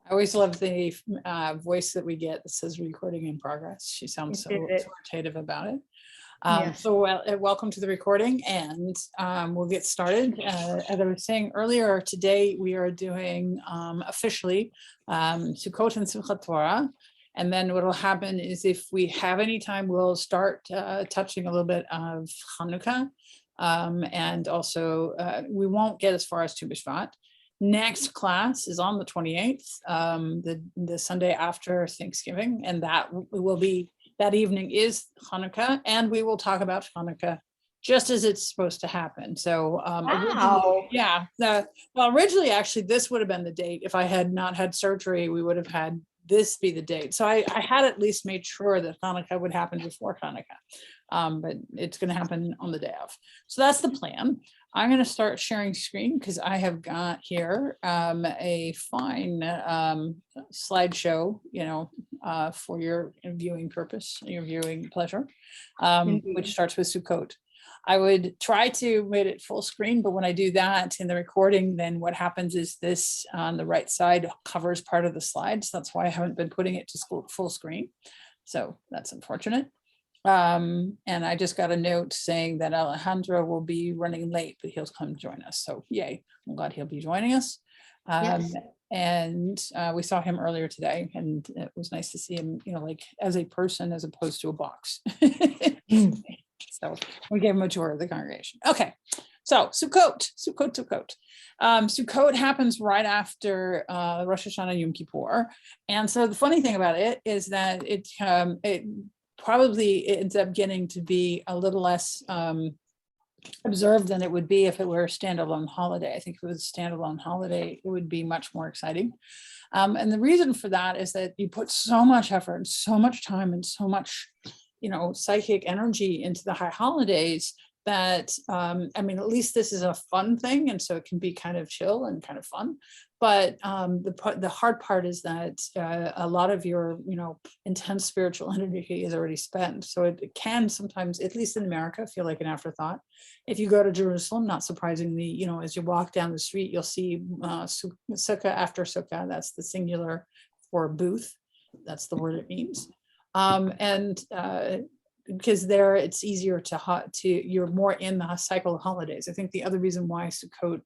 I always love the voice that we get that says recording in progress. She sounds so authoritative about it. Yes. So welcome to the recording, and we'll get started. As I was saying earlier, today we are doing officially Sukkot and Simchat Torah. And then what will happen is if we have any time, we'll start touching a little bit of Hanukkah. And also we won't get as far as Tu B'Shvat. Next class is on the 28th, the Sunday after Thanksgiving, and that will be, that evening is Hanukkah, and we will talk about Hanukkah just as it's supposed to happen. So originally, actually, this would have been the date. If I had not had surgery, we would have had this be the date. So I had at least made sure that Hanukkah would happen before Hanukkah, but it's going to happen on the day of. So that's the plan. I'm going to start sharing screen because I have got here a fine slideshow, for your viewing purpose, your viewing pleasure, which starts with Sukkot. I would try to make it full screen, but when I do that in the recording, then what happens is this on the right side covers part of the slides. That's why I haven't been putting it to full screen. So that's unfortunate. And I just got a note saying that Alejandro will be running late, but he'll come join us. So yay, I'm glad he'll be joining us. Yes. And we saw him earlier today, and it was nice to see him, like as a person as opposed to a box. So we gave him a tour of the congregation. Okay, so Sukkot. Sukkot happens right after Rosh Hashanah Yom Kippur. And so the funny thing about it is that it probably ends up getting to be a little less observed than it would be if it were a standalone holiday. I think if it was a standalone holiday, it would be much more exciting. And the reason for that is that you put so much effort and so much time and so much psychic energy into the high holidays that, at least this is a fun thing. And so it can be kind of chill and kind of fun. But the hard part is that a lot of your, intense spiritual energy is already spent. So it can sometimes, at least in America, feel like an afterthought. If you go to Jerusalem, not surprisingly, as you walk down the street, you'll see sukkah after sukkah. That's the singular for booth. That's the word it means. Because there it's easier to you're more in the cycle of holidays. I think the other reason why Sukkot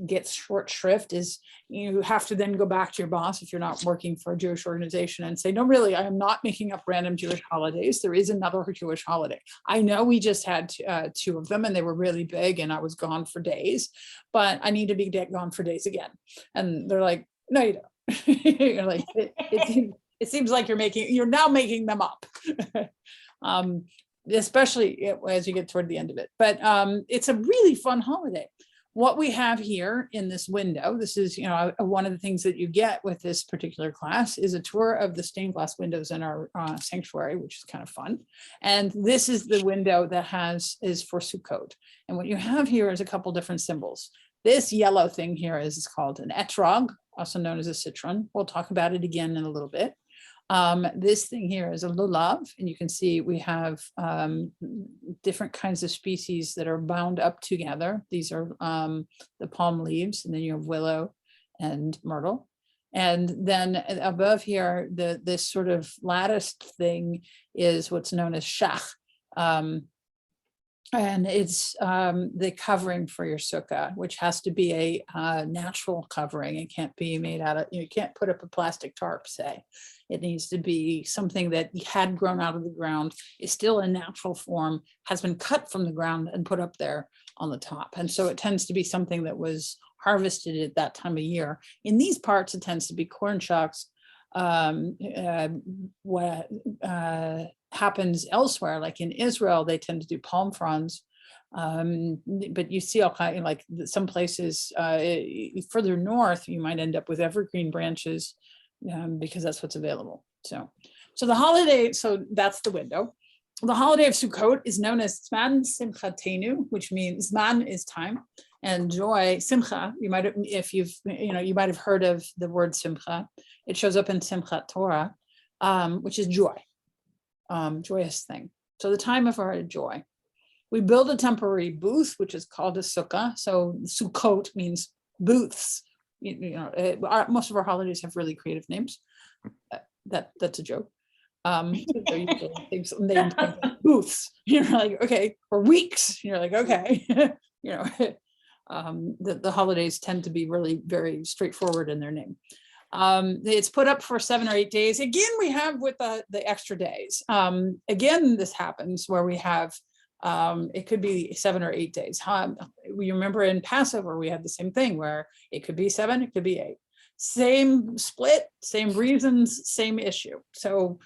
gets short shrift is you have to then go back to your boss if you're not working for a Jewish organization and say, no, really, I am not making up random Jewish holidays. There is another Jewish holiday. I know we just had two of them and they were really big and I was gone for days, but I need to be gone for days again. And they're like, no, you don't. You're like, it seems like you're now making them up. Especially as you get toward the end of it. But it's a really fun holiday. What we have here in this window, this is, one of the things that you get with this particular class is a tour of the stained glass windows in our sanctuary, which is kind of fun. And this is the window that is for Sukkot. And what you have here is a couple different symbols. This yellow thing here is called an etrog, also known as a citron. We'll talk about it again in a little bit. This thing here is a lulav, and you can see we have different kinds of species that are bound up together. These are the palm leaves, and then you have willow and myrtle. And then above here, this sort of latticed thing is what's known as shach. And it's the covering for your sukkah, which has to be a natural covering. It can't be made out of, you can't put up a plastic tarp, say. It needs to be something that had grown out of the ground, is still in natural form, has been cut from the ground and put up there on the top. And so it tends to be something that was harvested at that time of year. In these parts, it tends to be corn shucks. What happens elsewhere, like in Israel, they tend to do palm fronds. But you see all kind of, like some places further north, you might end up with evergreen branches because that's what's available. So the holiday, so that's the window. The holiday of Sukkot is known as Zman Simchatenu, which means Zman is time, and joy, Simcha. You might have, if you might have heard of the word Simcha. It shows up in Simchat Torah, which is joy, joyous thing. So the time of our joy. We build a temporary booth, which is called a sukkah. So Sukkot means booths, Most of our holidays have really creative names. That's a joke. They're usually things named like booths. You're like, okay, or weeks. You're like, okay. The holidays tend to be really very straightforward in their name. It's put up for 7 or 8 days. Again, we have with the extra days. Again, this happens where we have, it could be 7 or 8 days. We remember in Passover, we had the same thing where it could be 7, it could be 8. Same split, same reasons, same issue. So,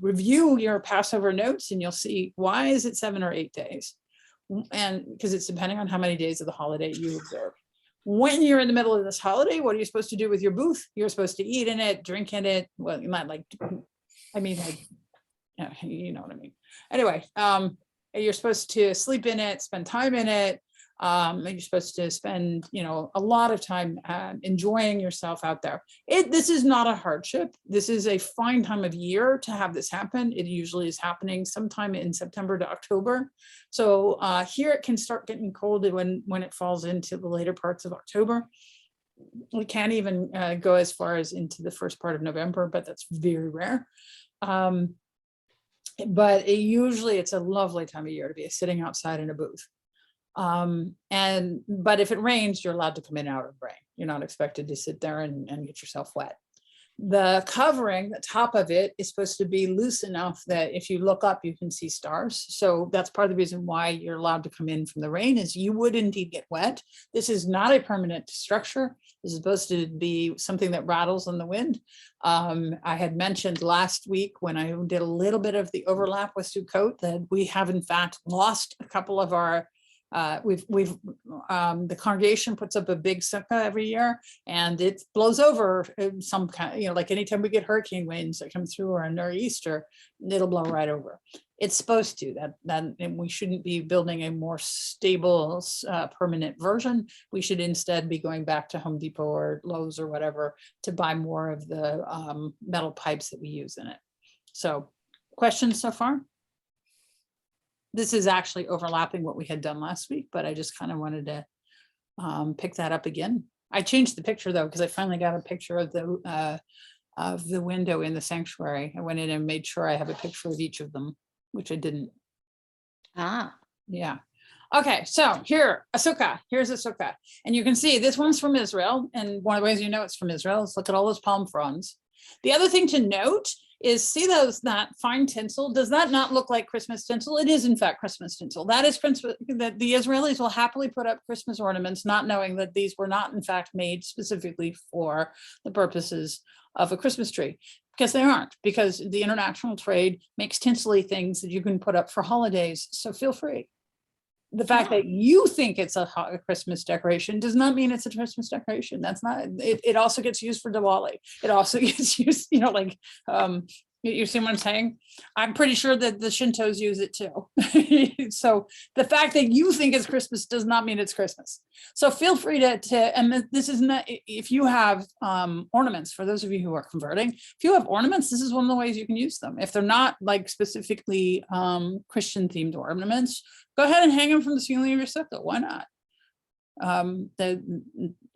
review your Passover notes and you'll see why is it 7 or 8 days? And because it's depending on how many days of the holiday you observe. When you're in the middle of this holiday, what are you supposed to do with your booth? You're supposed to eat in it, drink in it. Well, you might you know what I mean. Anyway, you're supposed to sleep in it, spend time in it. You're supposed to spend, a lot of time enjoying yourself out there. This is not a hardship. This is a fine time of year to have this happen. It usually is happening sometime in September to October. So here it can start getting cold when it falls into the later parts of October. We can't even go as far as into the first part of November, but that's very rare. But usually it's a lovely time of year to be sitting outside in a booth. But if it rains, you're allowed to come in out of rain. You're not expected to sit there and get yourself wet. The covering, the top of it is supposed to be loose enough that if you look up, you can see stars. So that's part of the reason why you're allowed to come in from the rain is you would indeed get wet. This is not a permanent structure. This is supposed to be something that rattles in the wind. I had mentioned last week when I did a little bit of the overlap with Sukkot that we have in fact lost a couple of our the congregation puts up a big sukkah every year and it blows over some kind, like anytime we get hurricane winds that come through or a nor'easter, it'll blow right over. It's supposed to and we shouldn't be building a more stable, permanent version. We should instead be going back to Home Depot or Lowe's or whatever to buy more of the metal pipes that we use in it. So questions so far? This is actually overlapping what we had done last week, but I just kind of wanted to pick that up again. I changed the picture though, because I finally got a picture of the window in the sanctuary. I went in and made sure I have a picture of each of them, which I didn't. Yeah. Okay, so here, a sukkah. Here's a sukkah. And you can see this one's from Israel. And one of the ways you know it's from Israel is look at all those palm fronds. The other thing to note is see that fine tinsel. Does that not look like Christmas tinsel? It is in fact Christmas tinsel. That is that the Israelis will happily put up Christmas ornaments, not knowing that these were not in fact made specifically for the purposes of a Christmas tree, because they aren't, because the international trade makes tinsel-y things that you can put up for holidays. So feel free. The fact that you think it's a Christmas decoration does not mean it's a Christmas decoration. That's not, it also gets used for Diwali. It also gets used, you see what I'm saying? I'm pretty sure that the Shintos use it too. So the fact that you think it's Christmas does not mean it's Christmas. So feel free and this is not, if you have ornaments, for those of you who are converting, if you have ornaments, this is one of the ways you can use them. If they're not like specifically Christian themed ornaments, go ahead and hang them from the ceiling of your sukkah. Why not?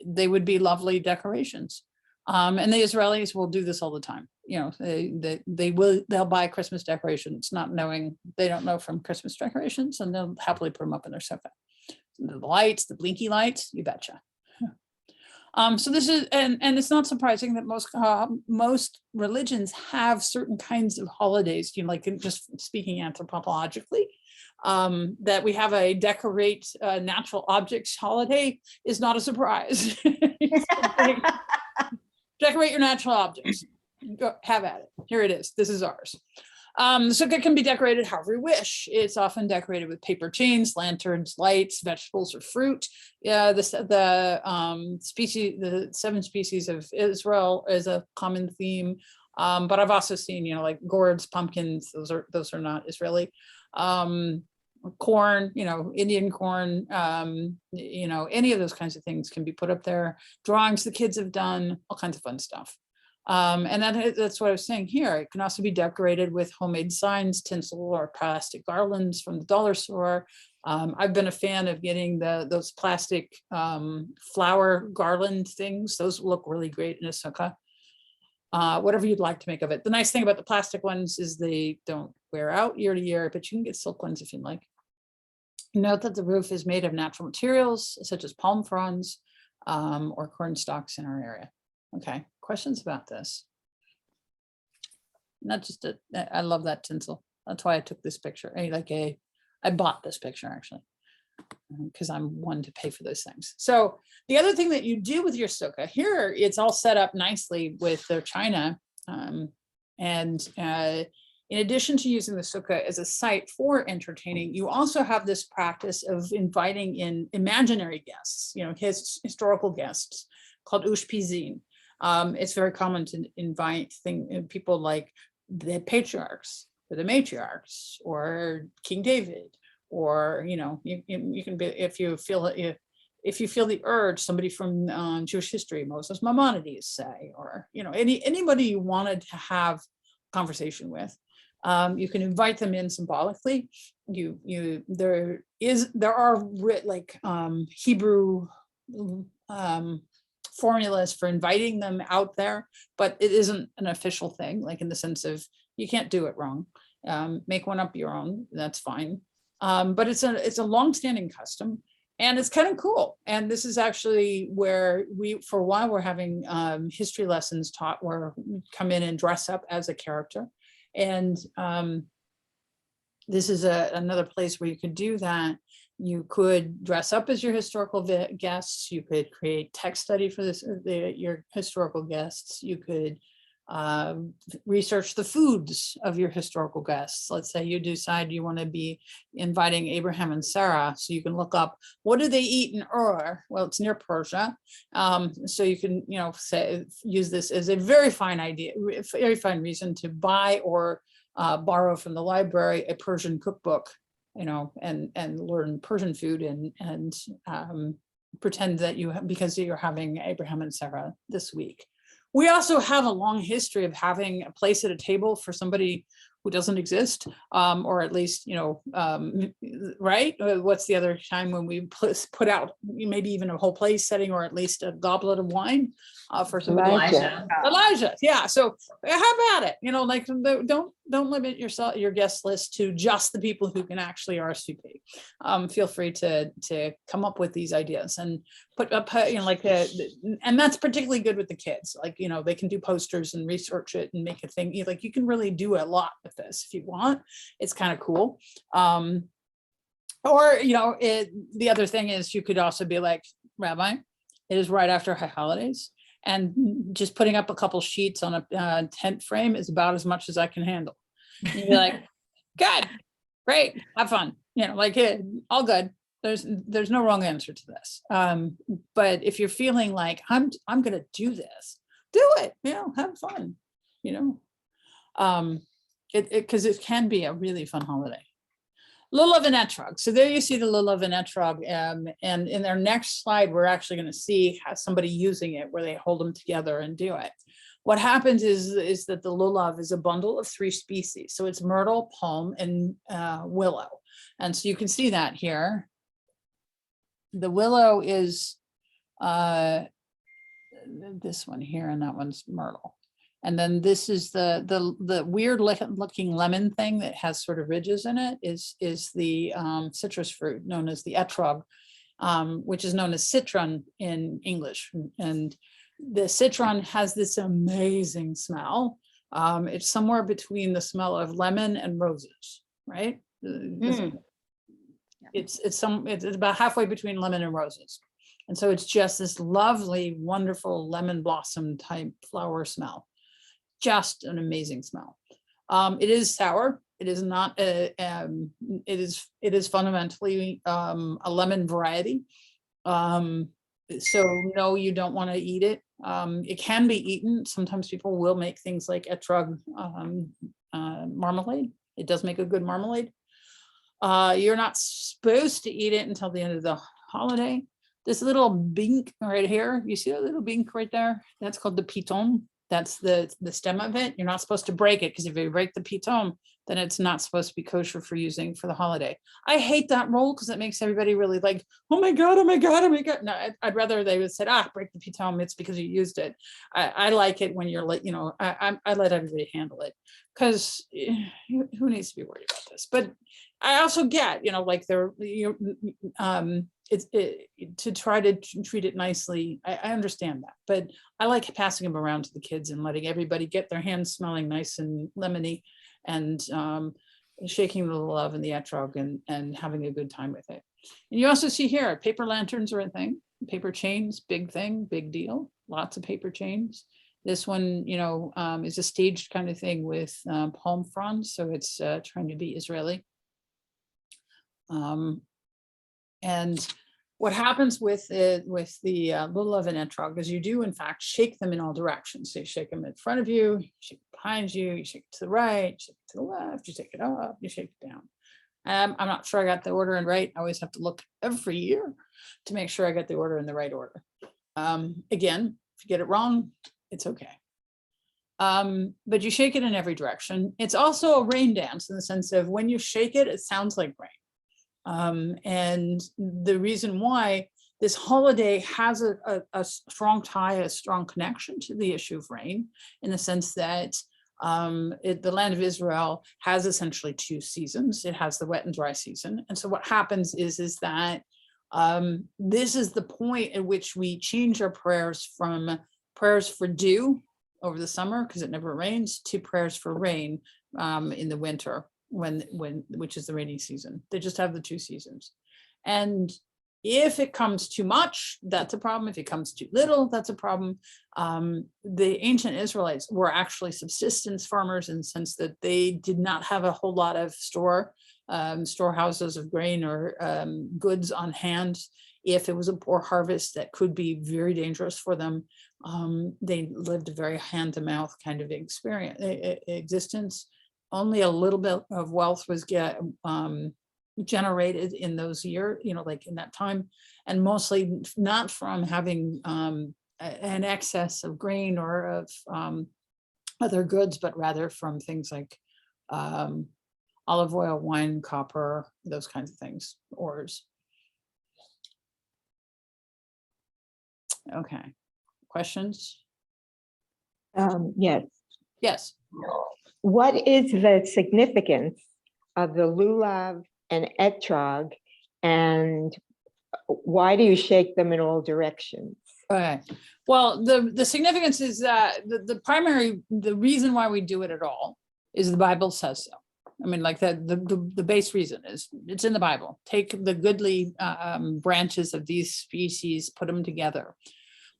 They would be lovely decorations. And the Israelis will do this all the time. They'll buy Christmas decorations, not knowing, they don't know from Christmas decorations, and they'll happily put them up in their sukkah. The lights, the blinky lights, you betcha. So this is, and it's not surprising that most religions have certain kinds of holidays, like just speaking anthropologically, that we have a decorate natural objects holiday is not a surprise. Decorate your natural objects. Go, have at it. Here it is. This is ours. The sukkah can be decorated however you wish. It's often decorated with paper chains, lanterns, lights, vegetables, or fruit. The 7 species of Israel is a common theme. But I've also seen, like gourds, pumpkins. Those are not Israeli. Corn, Indian corn, any of those kinds of things can be put up there. Drawings the kids have done, all kinds of fun stuff. And that's what I was saying here. It can also be decorated with homemade signs, tinsel, or plastic garlands from the dollar store. I've been a fan of getting those plastic flower garland things. Those look really great in a sukkah. Whatever you'd like to make of it. The nice thing about the plastic ones is they don't wear out year to year, but you can get silk ones if you'd like. Note that the roof is made of natural materials such as palm fronds or corn stalks in our area. Okay, questions about this? Not just I love that tinsel. That's why I took this picture. I bought this picture actually, because I'm one to pay for those things. So the other thing that you do with your sukkah here, it's all set up nicely with their china. In addition to using the sukkah as a site for entertaining, you also have this practice of inviting in imaginary guests, historical guests called ushpizin. It's very common to invite people like the patriarchs or the matriarchs or King David, or you can be, if you feel the urge, somebody from Jewish history, Moses Maimonides, say, or anybody you wanted to have conversation with. You can invite them in symbolically. There are Hebrew formulas for inviting them out there, but it isn't an official thing, like in the sense of you can't do it wrong. Make one up your own, that's fine. But it's a long-standing custom, and it's kind of cool. And this is actually where for a while, we're having history lessons taught where we come in and dress up as a character. And this is another place where you could do that. You could dress up as your historical guests. You could create text study for your historical guests. You could research the foods of your historical guests. Let's say you decide you want to be inviting Abraham and Sarah, so you can look up, what do they eat in Ur? Well, it's near Persia. So you can, use this as a very fine idea, very fine reason to buy or borrow from the library a Persian cookbook, and learn Persian food and pretend that because you're having Abraham and Sarah this week. We also have a long history of having a place at a table for somebody who doesn't exist, or at least, right? What's the other time when we put out maybe even a whole place setting, or at least a goblet of wine for somebody? Elijah, yeah. So how about it? Don't limit your guest list to just the people who can actually RSVP. Feel free to come up with these ideas and put up, and that's particularly good with the kids. They can do posters and research it and make a thing. You can really do a lot with this if you want. It's kind of cool. The other thing is, you could also be like, Rabbi, it is right after high holidays, and just putting up a couple sheets on a tent frame is about as much as I can handle. You'd be like, good, great, have fun, all good. There's no wrong answer to this. But if you're feeling like I'm gonna do this, do it, have fun, because it can be a really fun holiday. Lulav and etrog. So there you see the lulav and etrog, and in their next slide, we're actually going to see how somebody using it, where they hold them together and do it. What happens is that the lulav is a bundle of 3 species. So it's myrtle, palm, and willow. And so you can see that here. The willow is this one here, and that one's myrtle. And then this is the weird looking lemon thing that has sort of ridges in it is the citrus fruit known as the etrog, which is known as citron in English. And the citron has this amazing smell. It's somewhere between the smell of lemon and roses, right? It's about halfway between lemon and roses. And so it's just this lovely, wonderful lemon blossom type flower smell. Just an amazing smell. It is sour. It is not. It is fundamentally a lemon variety. So no, you don't want to eat it. It can be eaten. Sometimes people will make things like etrog marmalade. It does make a good marmalade. You're not supposed to eat it until the end of the holiday. This little bink right here, you see that little bink right there? That's called the piton. That's the stem of it. You're not supposed to break it, because if you break the piton, then it's not supposed to be kosher for using for the holiday. I hate that rule because it makes everybody really like, oh my God, oh my God, oh my God. No, I'd rather they would say, break the piton, it's because you used it. I like it when you're like, I let everybody handle it, because who needs to be worried about this? But I also get, like they're, to try to treat it nicely. I understand that, but I like passing them around to the kids and letting everybody get their hands smelling nice and lemony, and shaking the love and the etrog, and having a good time with it. And you also see here, paper lanterns are a thing. Paper chains, big thing, big deal. Lots of paper chains. This one, is a staged kind of thing with palm fronds, so it's trying to be Israeli. And what happens with the lulav and etrog is you do in fact shake them in all directions. So you shake them in front of you, you shake it behind you, you shake it to the right, you shake it to the left, you shake it up, you shake it down. I'm not sure I got the order in right. I always have to look every year to make sure I get the order in the right order. Again, if you get it wrong, it's okay. But you shake it in every direction. It's also a rain dance in the sense of when you shake it, it sounds like rain. And the reason why this holiday has a strong tie, a strong connection to the issue of rain, in the sense that the land of Israel has essentially two seasons. It has the wet and dry season. And so what happens is that this is the point at which we change our prayers from prayers for dew over the summer, because it never rains, to prayers for rain in the winter, which is the rainy season. They just have the two seasons. And if it comes too much, that's a problem. If it comes too little, that's a problem. The ancient Israelites were actually subsistence farmers, in the sense that they did not have a whole lot of storehouses of grain or goods on hand. If it was a poor harvest, that could be very dangerous for them. They lived a very hand-to-mouth kind of existence. Only a little bit of wealth was generated in those years, like in that time, and mostly not from having an excess of grain or of other goods, but rather from things like olive oil, wine, copper, those kinds of things, ores. Okay, questions? Yes. Yes. What is the significance of the lulav and etrog, and why do you shake them in all directions? Okay. Well, the significance is that the reason why we do it at all is the Bible says so. I mean, like the base reason is it's in the Bible. Take the goodly branches of these species, put them together.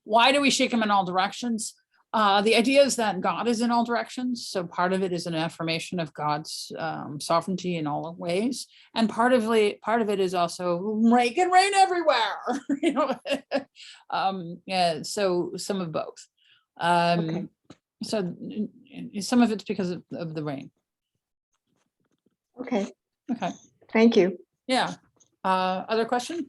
Why do we shake them in all directions? The idea is that God is in all directions. So part of it is an affirmation of God's sovereignty in all ways. And part of it is also rain can rain everywhere. Yeah, so some of both. Okay. So some of it's because of the rain. Okay. Okay. Thank you. Yeah. Other question?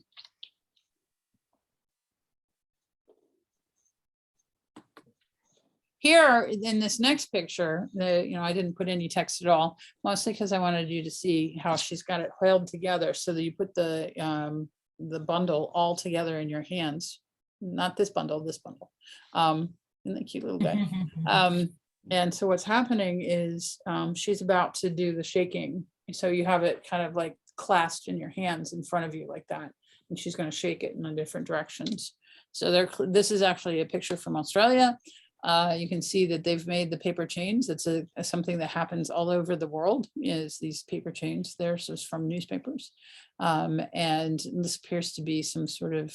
Here in this next picture, I didn't put any text at all, mostly because I wanted you to see how she's got it held together so that you put the bundle all together in your hands. Not this bundle, this bundle. Isn't that cute little guy? And so what's happening is she's about to do the shaking. So you have it kind of like clasped in your hands in front of you like that. And she's going to shake it in the different directions. So this is actually a picture from Australia. You can see that they've made the paper chains. It's something that happens all over the world, is these paper chains. Theirs is from newspapers. And this appears to be some sort of,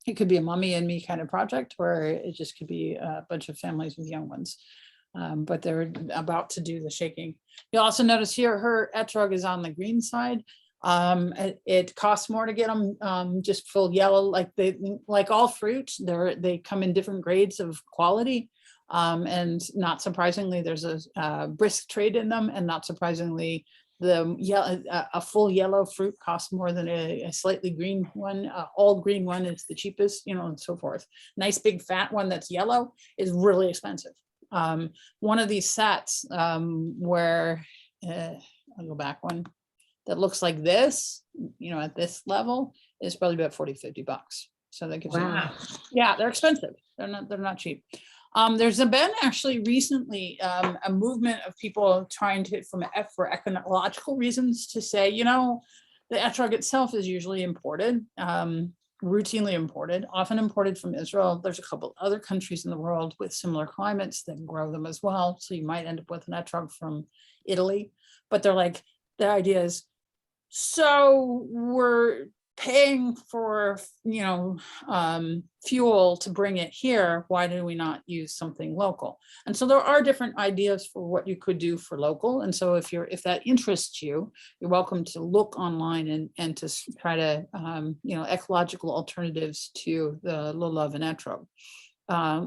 it could be a mommy and me kind of project, or it just could be a bunch of families with young ones. But they're about to do the shaking. You'll also notice here, her etrog is on the green side. It costs more to get them just full yellow, like all fruit. They come in different grades of quality, and not surprisingly, there's a brisk trade in them, and not surprisingly, a full yellow fruit costs more than a slightly green one. All green one is the cheapest, and so forth. Nice big fat one that's yellow is really expensive. One of these sets where I'll go back one that looks like this, at this level is probably about 40-50 bucks. So that gives you, yeah, they're expensive. They're not cheap. There's been actually recently a movement of people trying to, for ecological reasons, to say, the etrog itself is usually imported, routinely imported, often imported from Israel. There's a couple other countries in the world with similar climates that grow them as well. So you might end up with an etrog from Italy, but they're like, the idea is, so we're paying for, fuel to bring it here. Why do we not use something local? And so there are different ideas for what you could do for local. And so if that interests you, you're welcome to look online and to try to, ecological alternatives to the lulav and etrog.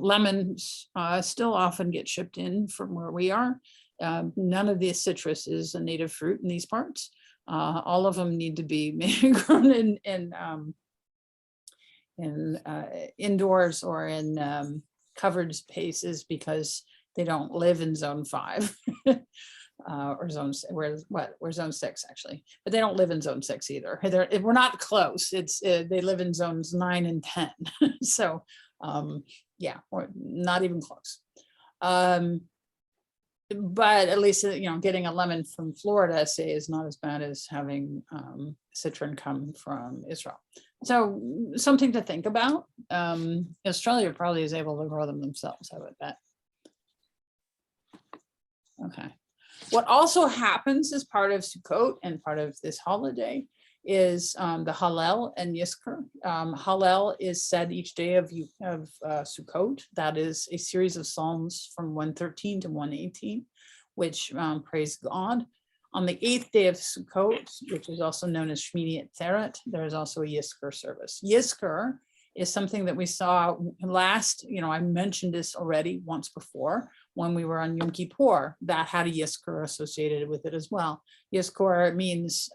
Lemons still often get shipped in from where we are. None of the citrus is a native fruit in these parts. All of them need to be grown in indoors or in covered spaces because they don't live in zone 5 or we're zone 6 actually, but they don't live in zone 6 either. We're not close. They live in zones 9 and 10. So yeah, we're not even close. But at least, getting a lemon from Florida, say, is not as bad as having citron come from Israel. So something to think about. Australia probably is able to grow them themselves, I would bet. Okay. What also happens as part of Sukkot and part of this holiday is the Hallel and Yizkor. Hallel is said each day of Sukkot. That is a series of psalms from 113 to 118, which praise God. On the 8th day of Sukkot, which is also known as Shmini Atzeret, there is also a Yizkor service. Yizkor is something that we saw last, I mentioned this already once before when we were on Yom Kippur, that had a Yizkor associated with it as well. Yizkor means,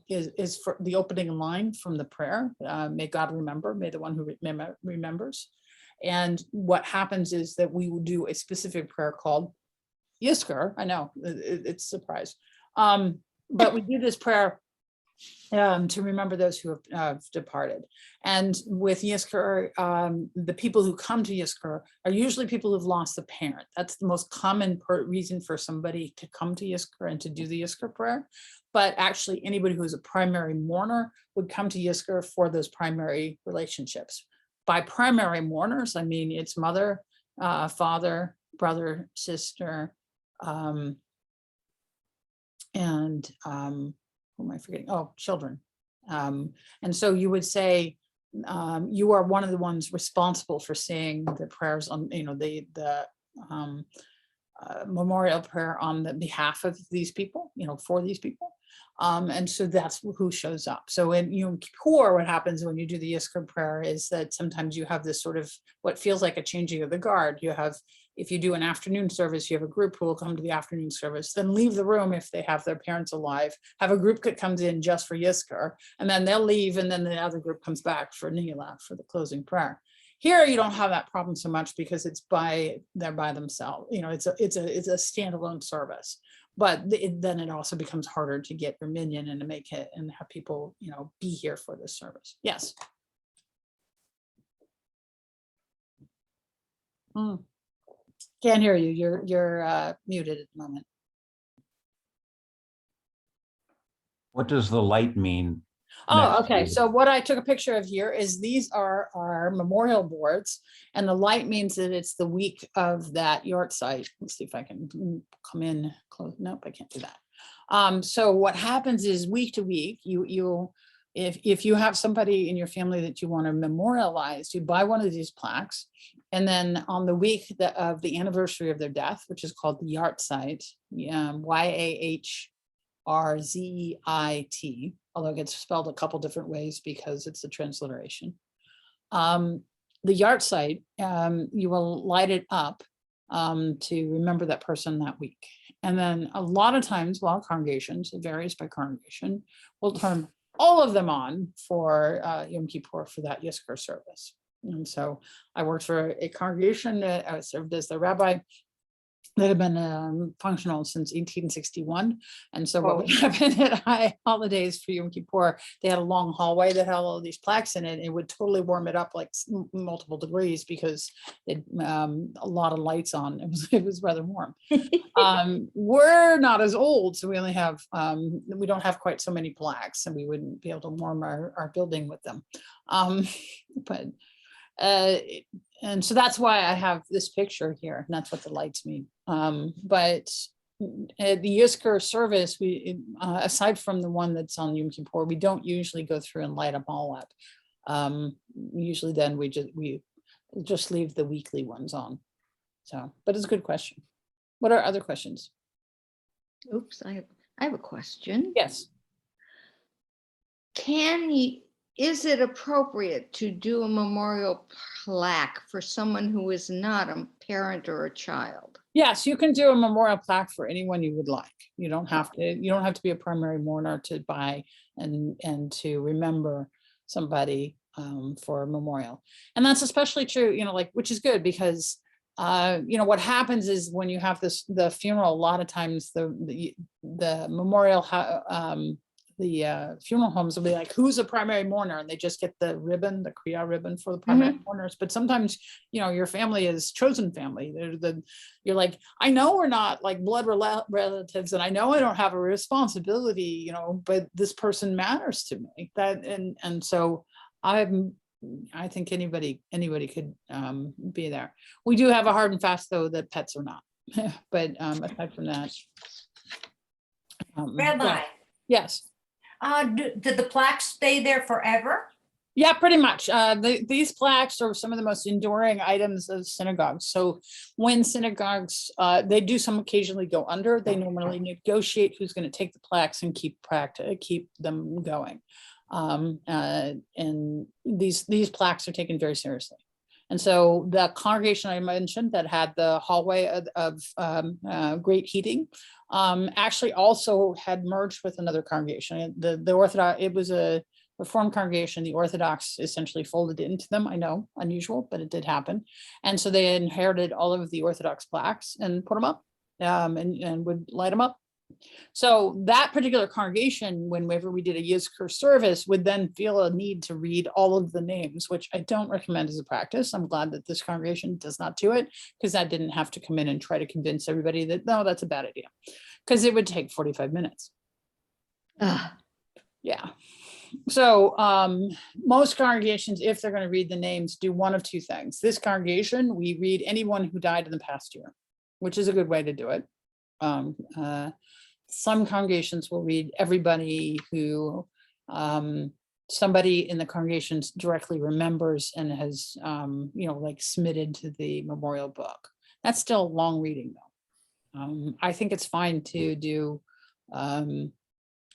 is for the opening line from the prayer, may God remember, may the one who remembers. And what happens is that we will do a specific prayer called Yizkor. I know, it's a surprise. But we do this prayer to remember those who have departed. And with Yizkor, the people who come to Yizkor are usually people who've lost a parent. That's the most common reason for somebody to come to Yizkor and to do the Yizkor prayer. But actually anybody who is a primary mourner would come to Yizkor for those primary relationships. By primary mourners, I mean it's mother, father, brother, sister, and who am I forgetting? Oh, children. And so you would say you are one of the ones responsible for saying the prayers on, the memorial prayer on the behalf of these people, for these people. And so that's who shows up. So in Yom Kippur, what happens when you do the Yizkor prayer is that sometimes you have this sort of what feels like a changing of the guard. You have, if you do an afternoon service, you have a group who will come to the afternoon service, then leave the room if they have their parents alive, have a group that comes in just for Yizkor, and then they'll leave, and then the other group comes back for Nihila, for the closing prayer. Here, you don't have that problem so much because they're by themselves. It's a standalone service. But then it also becomes harder to get your minyan and to make it and have people, be here for this service. Yes. Can't hear you. You're muted at the moment. What does the light mean? Oh, okay. So what I took a picture of here is these are our memorial boards, and the light means that it's the week of that yard site. Let's see if I can come in close. Nope, I can't do that. So what happens is week to week, if you have somebody in your family that you want to memorialize, you buy one of these plaques, and then on the week of the anniversary of their death, which is called the yard site, YAHRZEIT, although it gets spelled a couple different ways because it's a transliteration. The yard site, you will light it up to remember that person that week. And then a lot of times, while congregations, it varies by congregation, will turn all of them on for Yom Kippur for that Yizkor service. And so I worked for a congregation that I served as the rabbi that had been functional since 1861. And so what would happen at high holidays for Yom Kippur, they had a long hallway that had all of these plaques in it. It would totally warm it up like multiple degrees because it a lot of lights on. It was rather warm. We're not as old, so we only have we don't have quite so many plaques, and we wouldn't be able to warm our building with them. But and so that's why I have this picture here, and that's what the lights mean. But at the Yizkor service, we aside from the one that's on Yom Kippur, we don't usually go through and light them all up. Usually then we just leave the weekly ones on. So, but it's a good question. What are other questions? Oops, I have a question. Yes. Is it appropriate to do a memorial plaque for someone who is not a parent or a child? Yes, you can do a memorial plaque for anyone you would like. You don't have to be a primary mourner to buy and to remember somebody for a memorial. And that's especially true, which is good because what happens is when you have the funeral, a lot of times the memorial the funeral homes will be like, who's a primary mourner? And they just get the ribbon, the kriya ribbon for the primary mourners. But sometimes, your family is chosen family. You're like, I know we're not like blood relatives, and I know I don't have a responsibility, but this person matters to me. And so I think anybody could be there. We do have a hard and fast though that pets are not. But aside from that, Rabbi, yes. did the plaques stay there forever? Yeah, pretty much. These plaques are some of the most enduring items of synagogues. So when synagogues, they do some occasionally go under, they normally negotiate who's going to take the plaques and keep them going. And these plaques are taken very seriously. And so the congregation I mentioned that had the hallway of great heating actually also had merged with another congregation. The Orthodox, it was a Reformed congregation. The Orthodox essentially folded into them. I know, unusual, but it did happen. And so they inherited all of the Orthodox plaques and put them up and would light them up. So that particular congregation, whenever we did a Yizkor service, would then feel a need to read all of the names, which I don't recommend as a practice. I'm glad that this congregation does not do it, because I didn't have to come in and try to convince everybody that, no, that's a bad idea, because it would take 45 minutes. Yeah. So most congregations, if they're going to read the names, do one of two things. This congregation, we read anyone who died in the past year, which is a good way to do it. Some congregations will read everybody who somebody in the congregation directly remembers and has, like submitted to the memorial book. That's still a long reading though. I think it's fine to do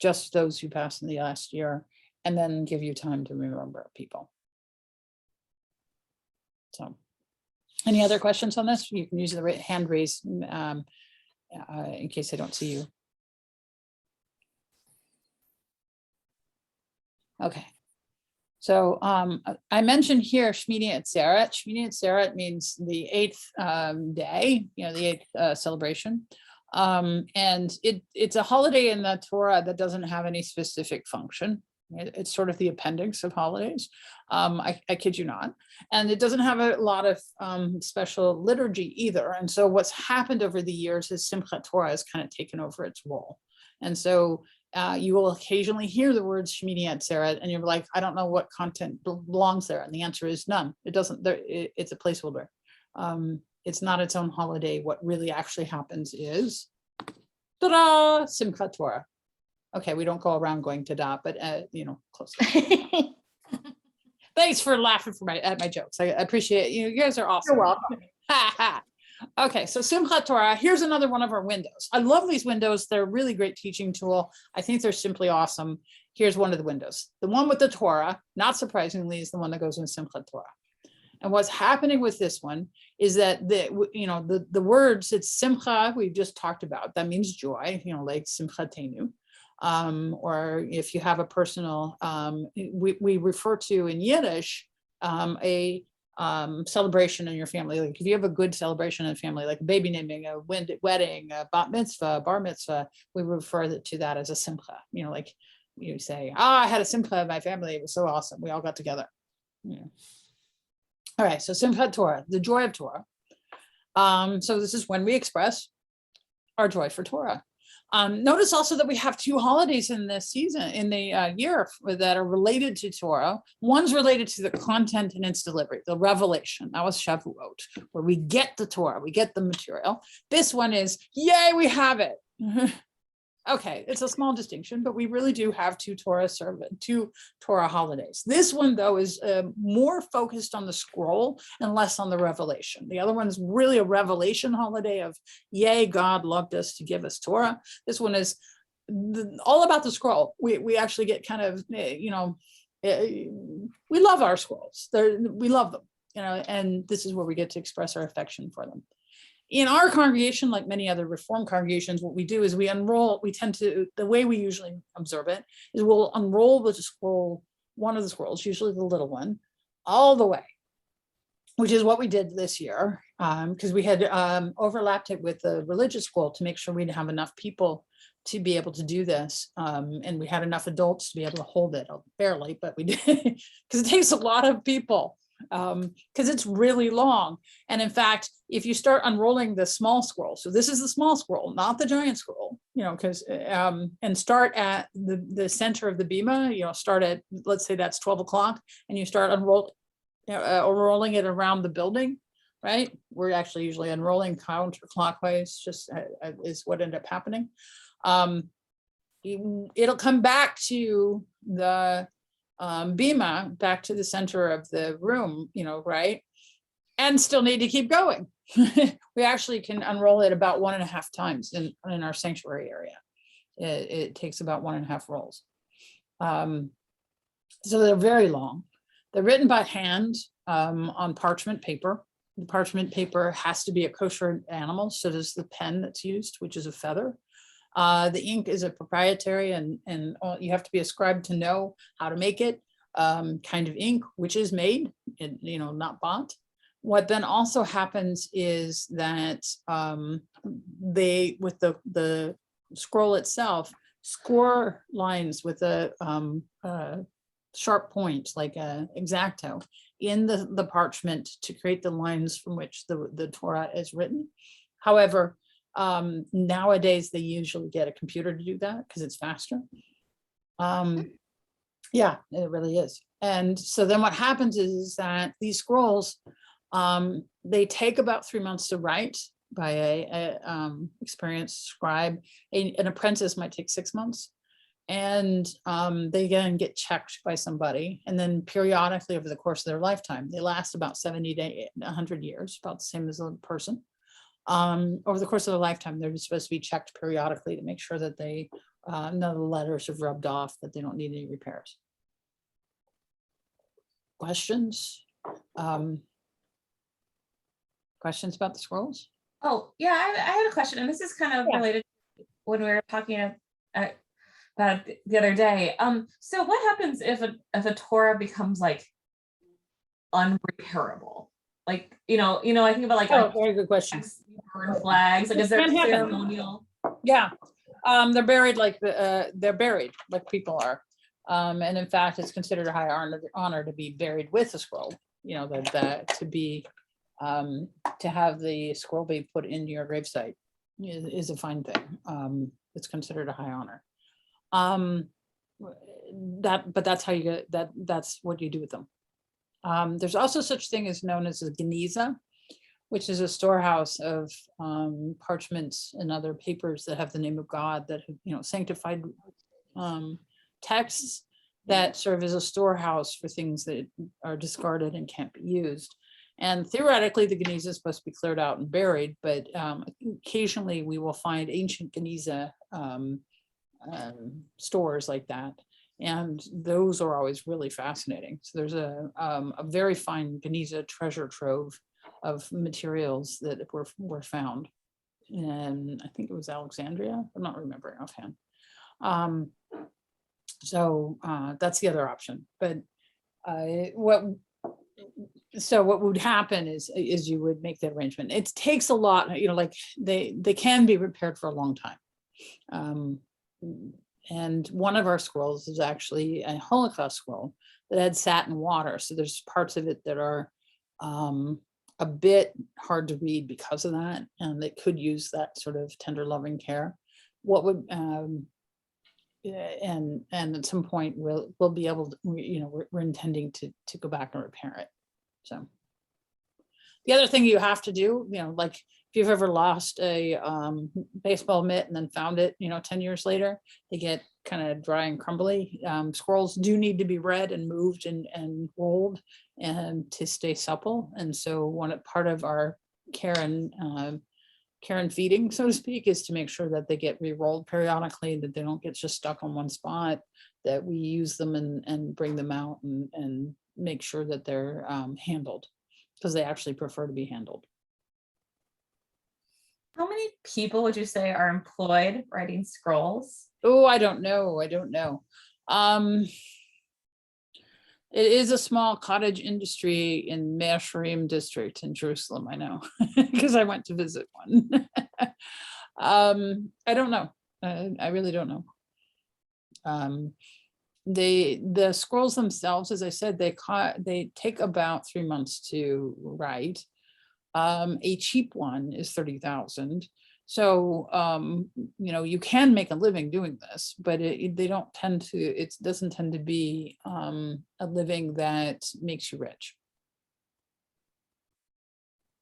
just those who passed in the last year and then give you time to remember people. So any other questions on this? You can use the hand raise in case I don't see you. Okay. So I mentioned here Shmini Atzeret. Shmini Atzeret means the 8th day, the 8th celebration. And it's a holiday in the Torah that doesn't have any specific function. It's sort of the appendix of holidays. I kid you not. And it doesn't have a lot of special liturgy either. And so what's happened over the years is Simchat Torah has kind of taken over its role. And so you will occasionally hear the words Shmini Atzeret, and you're like, I don't know what content belongs there. And the answer is none. It doesn't. It's a placeholder. It's not its own holiday. What really actually happens is, ta-da, Simchat Torah. Okay, we don't go around going ta-da, but close. Thanks for laughing at my jokes. I appreciate it. You guys are awesome. You're welcome. Okay, so Simchat Torah, here's another one of our windows. I love these windows. They're a really great teaching tool. I think they're simply awesome. Here's one of the windows. The one with the Torah, not surprisingly, is the one that goes in Simchat Torah. And what's happening with this one is that the words, it's simcha, we've just talked about, that means joy, like simchatenu. Or if you have a personal, we refer to in Yiddish a celebration in your family. Like if you have a good celebration in the family, like a baby naming, a wedding, a bat mitzvah, bar mitzvah, we refer to that as a simcha. Like you say, I had a simcha in my family. It was so awesome. We all got together. All right, so Simchat Torah, the joy of Torah. So this is when we express our joy for Torah. Notice also that we have 2 holidays in this season, in the year, that are related to Torah. One's related to the content and its delivery, the revelation. That was Shavuot, where we get the Torah, we get the material. This one is, yay, we have it. Okay, it's a small distinction, but we really do have 2 Torah holidays. This one, though, is more focused on the scroll and less on the revelation. The other one is really a revelation holiday of, yay, God loved us to give us Torah. This one is all about the scroll. We actually get kind of, we love our scrolls. We love them, and this is where we get to express our affection for them. In our congregation, like many other Reformed congregations, what we do is we tend to, the way we usually observe it is we'll unroll the scroll, one of the scrolls, usually the little one, all the way, which is what we did this year, because we had overlapped it with the religious scroll to make sure we'd have enough people to be able to do this. And we had enough adults to be able to hold it, barely, but we did, because it takes a lot of people. Because it's really long. And in fact, if you start unrolling the small scroll, so this is the small scroll, not the giant scroll, because and start at the center of the bima, start at, let's say that's 12 o'clock, and you start unrolling it around the building, right? We're actually usually unrolling counterclockwise, just is what ended up happening. It'll come back to the bima, back to the center of the room, right? And still need to keep going. We actually can unroll it about 1.5 times in our sanctuary area. It takes about 1.5 rolls. So they're very long. They're written by hand on parchment paper. The parchment paper has to be a kosher animal, so does the pen that's used, which is a feather. The ink is a proprietary, and you have to be a scribe to know how to make it, kind of ink, which is made, not bought. What then also happens is that they, with the scroll itself, score lines with a sharp point, like a X-Acto, in the parchment to create the lines from which the Torah is written. However, nowadays they usually get a computer to do that because it's faster. Yeah, it really is. And so then what happens is that these scrolls, they take about 3 months to write by a experienced scribe. An apprentice might take 6 months, and they again get checked by somebody, and then periodically over the course of their lifetime, they last about 70 to 100 years, about the same as a person. Over the course of their lifetime, they're just supposed to be checked periodically to make sure that they none of the letters have rubbed off, that they don't need any repairs. Questions? Questions about the scrolls? Oh, yeah, I had a question, and this is kind of related to when we were talking about the other day. So what happens if a Torah becomes like unrepairable? Like, I think about like, Very good question. burn flags. Like, is there ceremonial? Yeah, they're buried like people are. And in fact, it's considered a high honor to be buried with a scroll. To have the scroll be put into your gravesite is a fine thing. It's considered a high honor. But that's how you get that. That's what you do with them. There's also such thing as known as a geniza, which is a storehouse of parchments and other papers that have the name of God, that have, sanctified texts that serve as a storehouse for things that are discarded and can't be used. And theoretically, the geniza is supposed to be cleared out and buried, but occasionally we will find ancient geniza stores like that. And those are always really fascinating. So there's a very fine Geniza treasure trove of materials that were found. And I think it was Alexandria. I'm not remembering offhand. So that's the other option. But what would happen is you would make that arrangement. It takes a lot, like they can be repaired for a long time. And one of our scrolls is actually a Holocaust scroll that had sat in water. So there's parts of it that are a bit hard to read because of that, and they could use that sort of tender loving care. What would and at some point we'll be able to, we're intending to go back and repair it. So the other thing you have to do, like if you've ever lost a baseball mitt and then found it, 10 years later, they get kind of dry and crumbly. Scrolls do need to be read and moved and rolled and to stay supple. And so part of our care and feeding, so to speak, is to make sure that they get re-rolled periodically, that they don't get just stuck on one spot, that we use them and bring them out and make sure that they're handled, because they actually prefer to be handled. How many people would you say are employed writing scrolls? Oh, I don't know. It is a small cottage industry in Me'asharim district in Jerusalem, I know, because I went to visit one. I don't know. I really don't know. The scrolls themselves, as I said, they take about 3 months to write. A cheap one is 30,000. So, you can make a living doing this, but it doesn't tend to be a living that makes you rich.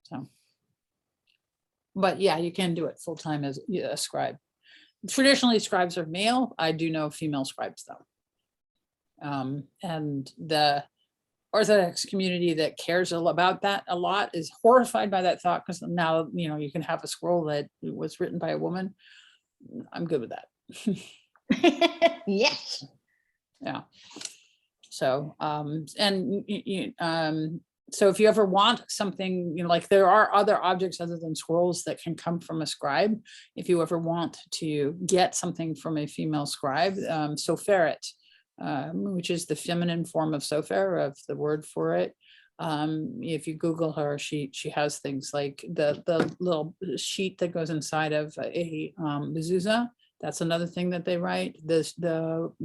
So, but yeah, you can do it full time as a scribe. Traditionally, scribes are male. I do know female scribes though. And the Orthodox community that cares about that a lot is horrified by that thought, because now, you can have a scroll that was written by a woman. I'm good with that. Yes. Yeah. So, so if you ever want something, like there are other objects other than scrolls that can come from a scribe. If you ever want to get something from a female scribe, soferet, which is the feminine form of sofer, of the word for it. If you Google her, she has things like the little sheet that goes inside of a mezuzah. That's another thing that they write. The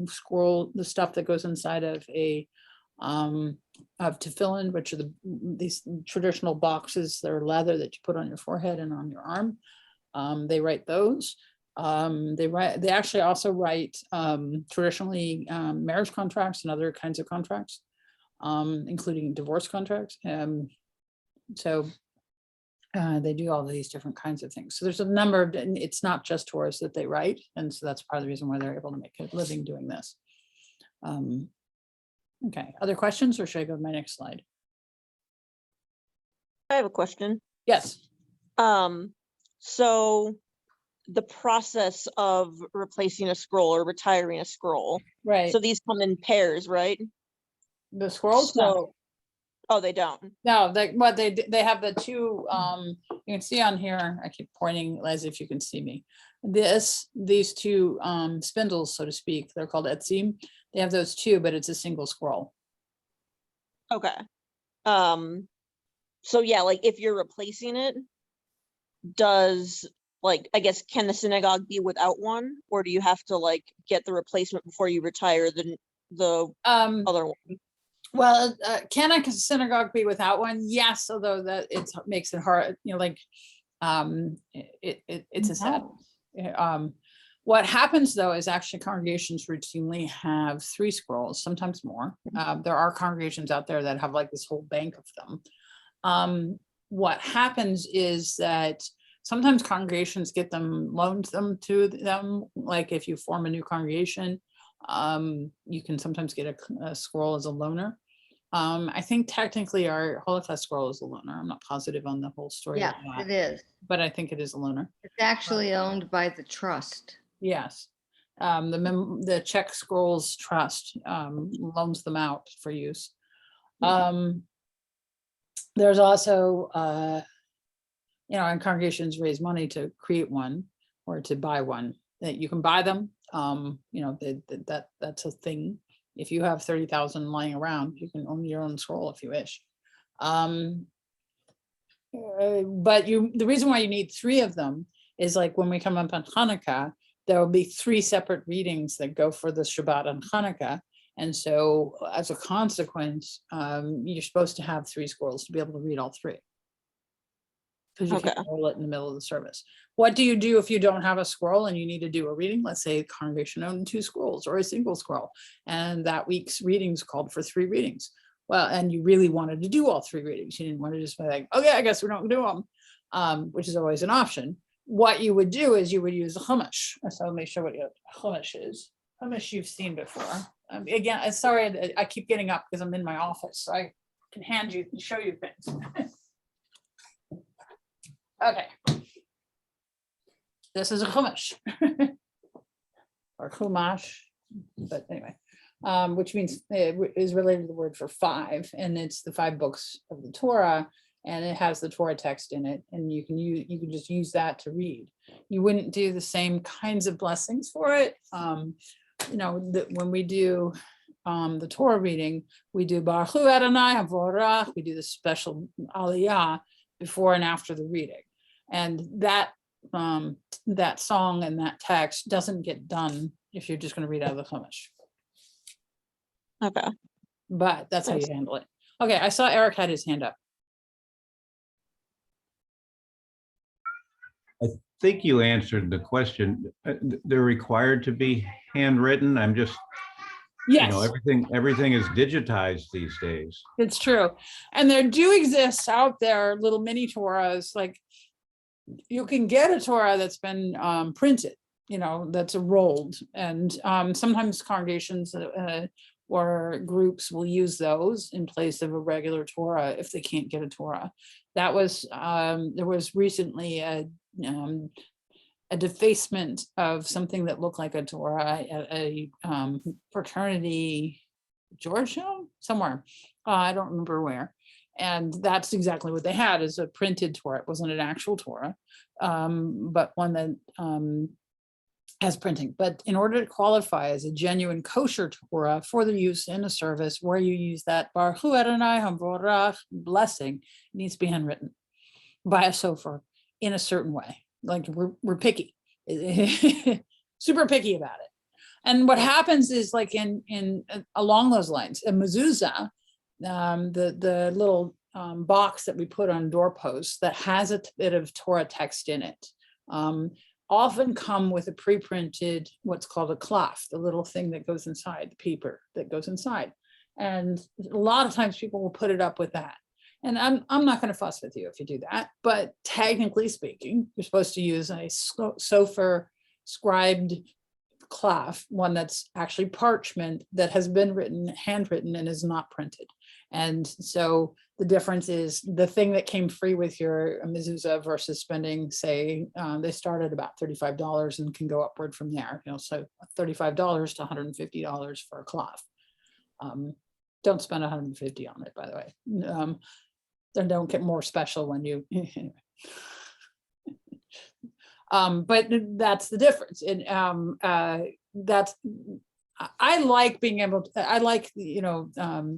scroll, the stuff that goes inside of tefillin, which are these traditional boxes that are leather that you put on your forehead and on your arm. They write those. They actually also write traditionally marriage contracts and other kinds of contracts, including divorce contracts. So they do all these different kinds of things. So there's a number of, it's not just Torahs that they write. And so that's part of the reason why they're able to make a living doing this. Okay, other questions, or should I go to my next slide? I have a question. Yes. So the process of replacing a scroll or retiring a scroll. Right. So these come in pairs, right? The scrolls? No. Oh, they don't. No, they have the two, you can see on here, I keep pointing as if you can see me. These two spindles, so to speak, they're called etzim. They have those two, but it's a single scroll. Okay. So yeah, like if you're replacing it, I guess, can the synagogue be without one, or do you have to get the replacement before you retire the other one? Well, can a synagogue be without one? Yes, although that makes it hard. It's a sad. What happens though is actually congregations routinely have 3 scrolls, sometimes more. There are congregations out there that have this whole bank of them. What happens is that sometimes congregations get them, loaned them to them. Like if you form a new congregation, you can sometimes get a scroll as a loaner. I think technically our Holocaust scroll is a loaner. I'm not positive on the whole story. Yeah, it is. But I think it is a loaner. It's actually owned by the trust. Yes. The Czech Scrolls Trust loans them out for use. There's also, and congregations raise money to create one or to buy one. That you can buy them. That's a thing. If you have 30,000 lying around, you can own your own scroll if you wish. But the reason why you need 3 of them is like when we come up on Hanukkah, there will be 3 separate readings that go for the Shabbat and Hanukkah. And so as a consequence, you're supposed to have 3 scrolls to be able to read all 3. Because you can't roll it in the middle of the service. What do you do if you don't have a scroll and you need to do a reading? Let's say a congregation owned 2 scrolls or a single scroll, and that week's readings called for 3 readings. Well, and you really wanted to do all 3 readings. You didn't want to just be like, okay, I guess we don't do them, which is always an option. What you would do is you would use a chumash. So let me show what your chumash is. Chumash you've seen before. Again, I'm sorry, I keep getting up because I'm in my office, so I can show you things. Okay. This is a chumash or chumash, but anyway, which means it is related to the word for 5, and it's the 5 books of the Torah, and it has the Torah text in it, and you can just use that to read. You wouldn't do the same kinds of blessings for it. When we do the Torah reading, we do Baruch Hu Adonai Havorach, we do the special Aliyah before and after the reading. And that song and that text doesn't get done if you're just going to read out of the Chumash. Okay. But that's how you handle it. Okay, I saw Eric had his hand up. I think you answered the question. They're required to be handwritten. I'm just, Yes, everything is digitized these days. it's true. And there do exist out there little mini Torahs, like you can get a Torah that's been printed, that's rolled. And sometimes congregations or groups will use those in place of a regular Torah if they can't get a Torah. That was, there was recently a defacement of something that looked like a Torah at a fraternity, Georgia, somewhere. I don't remember where. And that's exactly what they had, is a printed Torah. It wasn't an actual Torah, but one that has printing. But in order to qualify as a genuine kosher Torah for the use in a service where you use that Baruch Hu Adonai Havorach blessing, it needs to be handwritten by a sofer in a certain way. Like we're picky, super picky about it. And what happens is, like in along those lines, a mezuzah, the little box that we put on doorposts that has a bit of Torah text in it, often come with a pre-printed, what's called a cloth, the little thing that goes inside, the paper that goes inside. And a lot of times people will put it up with that. And I'm not going to fuss with you if you do that, but technically speaking, you're supposed to use a sofer scribed cloth, one that's actually parchment that has been handwritten and is not printed. And so the difference is the thing that came free with your mezuzah versus spending, say, they start at about $35 and can go upward from there. So $35 to $150 for a cloth. Don't spend $150 on it, by the way. Then don't get more special when you. But that's the difference. And that's, I like being able to, I like,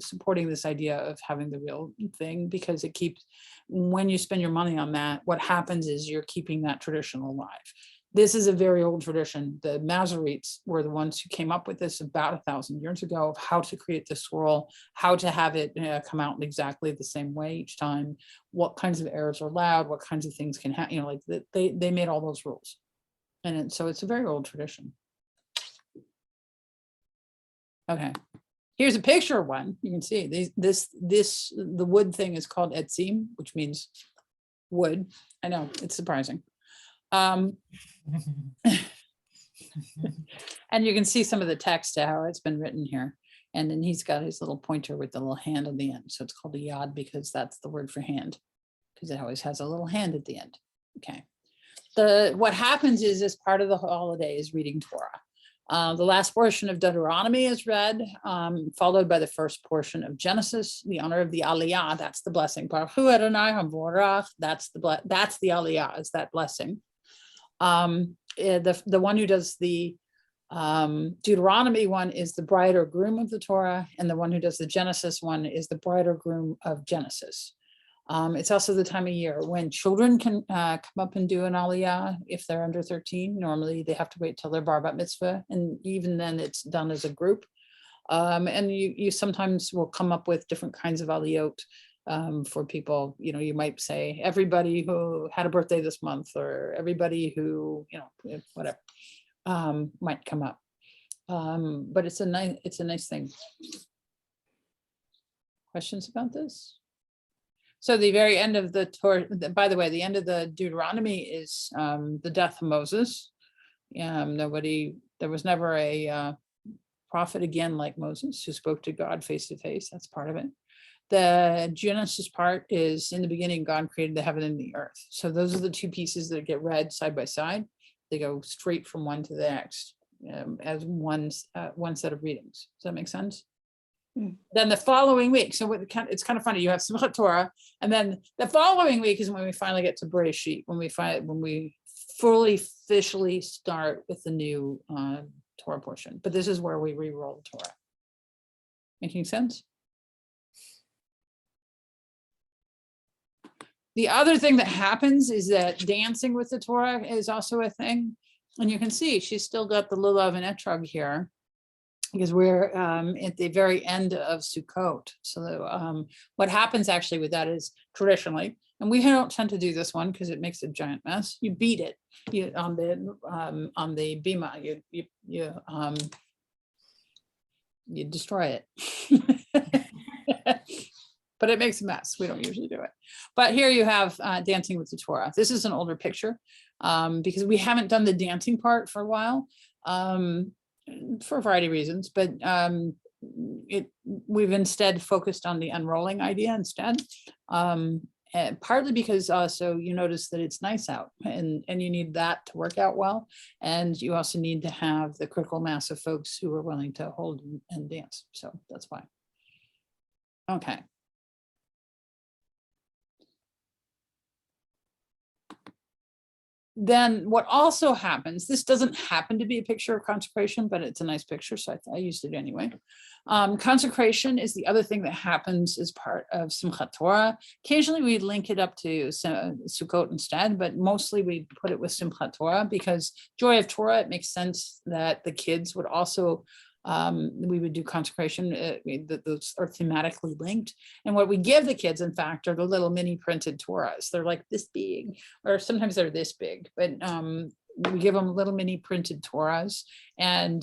supporting this idea of having the real thing, because it keeps, when you spend your money on that, what happens is you're keeping that tradition alive. This is a very old tradition. The Masoretes were the ones who came up with this about 1,000 years ago, of how to create the scroll, how to have it come out in exactly the same way each time, what kinds of errors are allowed, what kinds of things can happen, like they made all those rules. And so it's a very old tradition. Okay, here's a picture of one. You can see the wood thing is called etzim, which means wood. I know, it's surprising. And you can see some of the text, how it's been written here. And then he's got his little pointer with the little hand on the end. So it's called a yad because that's the word for hand, because it always has a little hand at the end. Okay. What happens is, as part of the holiday is reading Torah. The last portion of Deuteronomy is read, followed by the first portion of Genesis, the honor of the Aliyah. That's the blessing. Baruch hu Adonai havorach. That's the Aliyah, is that blessing. The one who does the Deuteronomy one is the bride or groom of the Torah, and the one who does the Genesis one is the bride or groom of Genesis. It's also the time of year when children can come up and do an aliyah if they're under 13. Normally they have to wait till they're bar bat mitzvah, and even then it's done as a group. And you sometimes will come up with different kinds of aliyot for people. You know, you might say everybody who had a birthday this month, or everybody who, you know, whatever, might come up. But it's a nice thing. Questions about this? So the very end of the Torah, by the way, the end of the Deuteronomy is the death of Moses. There was never a prophet again like Moses who spoke to God face to face. That's part of it. The Genesis part is, in the beginning, God created the heaven and the earth. So those are the two pieces that get read side by side. They go straight from one to the next as one set of readings. Does that make sense? Then the following week, so it's kind of funny, you have Simchat Torah, and then the following week is when we finally get to Bereshit, when we fully officially start with the new Torah portion. But this is where we re-roll the Torah. Making sense? The other thing that happens is that dancing with the Torah is also a thing. And you can see she's still got the lulav and etrog here, because we're at the very end of Sukkot. So what happens actually with that is, traditionally, and we don't tend to do this one because it makes a giant mess, you beat it on the bima, you destroy it. But it makes a mess. We don't usually do it. But here you have dancing with the Torah. This is an older picture because we haven't done the dancing part for a while. For a variety of reasons, but we've instead focused on the unrolling idea instead. Partly because also you notice that it's nice out, and you need that to work out well. And you also need to have the critical mass of folks who are willing to hold and dance. So that's why. Okay. Then what also happens, this doesn't happen to be a picture of consecration, but it's a nice picture, so I used it anyway. Consecration is the other thing that happens as part of Simchat Torah. Occasionally we link it up to Sukkot instead, but mostly we put it with Simchat Torah because Joy of Torah, it makes sense that the kids would also, we would do consecration, those are thematically linked. And what we give the kids, in fact, are the little mini printed Torahs. They're like this big, or sometimes they're this big, but we give them little mini printed Torahs and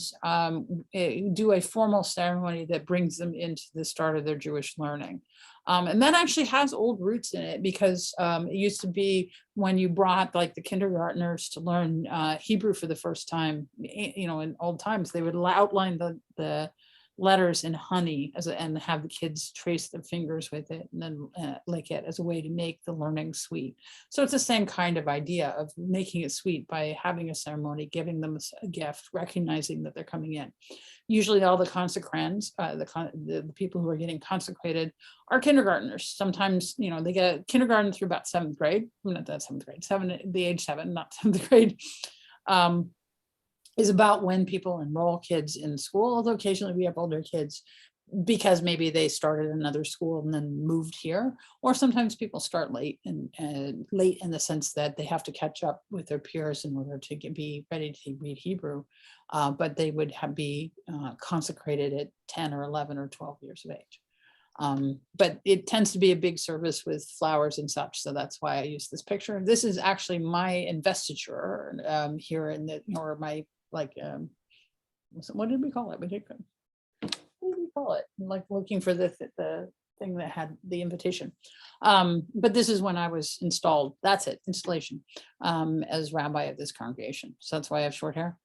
do a formal ceremony that brings them into the start of their Jewish learning. And that actually has old roots in it because it used to be when you brought like the kindergartners to learn Hebrew for the first time, you know, in old times, they would outline the letters in honey and have the kids trace their fingers with it and then lick it as a way to make the learning sweet. So it's the same kind of idea of making it sweet by having a ceremony, giving them a gift, recognizing that they're coming in. Usually all the consecrants, the people who are getting consecrated are kindergartners. Sometimes, you know, they get kindergarten through about 7th grade, not that 7th grade, the age 7, not 7th grade. Is about when people enroll kids in school, although occasionally we have older kids because maybe they started another school and then moved here, or sometimes people start late and late in the sense that they have to catch up with their peers in order to be ready to read Hebrew, but they would be consecrated at 10 or 11 or 12 years of age. But it tends to be a big service with flowers and such. So that's why I use this picture. This is actually my investiture here in the, or my, like, what did we call it? What did we call it? Like looking for the thing that had the invitation. But this is when I was installed. That's it, installation, as rabbi of this congregation. So that's why I have short hair.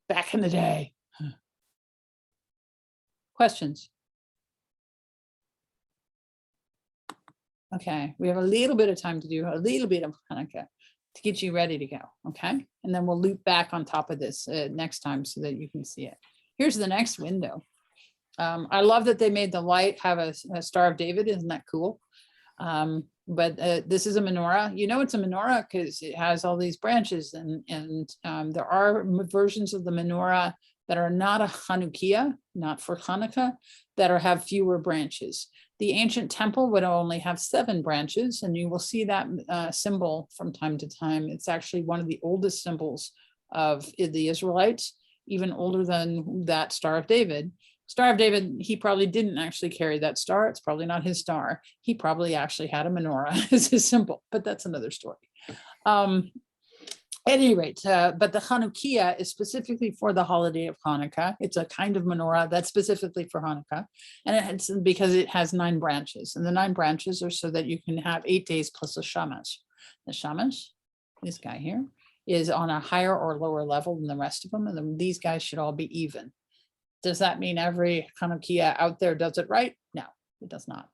Back in the day. Questions? Okay, we have a little bit of time to do a little bit of Hanukkah. to get you ready to go. Okay. And then we'll loop back on top of this next time so that you can see it. Here's the next window. I love that they made the light have a Star of David. Isn't that cool? But this is a menorah. You know it's a menorah because it has all these branches, and there are versions of the menorah that are not a Chanukiah, not for Hanukkah, that have fewer branches. The ancient temple would only have 7 branches, and you will see that symbol from time to time. It's actually one of the oldest symbols of the Israelites, even older than that Star of David. Star of David, he probably didn't actually carry that star. It's probably not his star. He probably actually had a menorah as his symbol, but that's another story. At any rate, but the Chanukiah is specifically for the holiday of Hanukkah. It's a kind of menorah that's specifically for Hanukkah. And it's because it has 9 branches. And the 9 branches are so that you can have 8 days plus a shamash. The shamash, this guy here, is on a higher or lower level than the rest of them. And then these guys should all be even. Does that mean every Chanukiah out there does it right? No, it does not.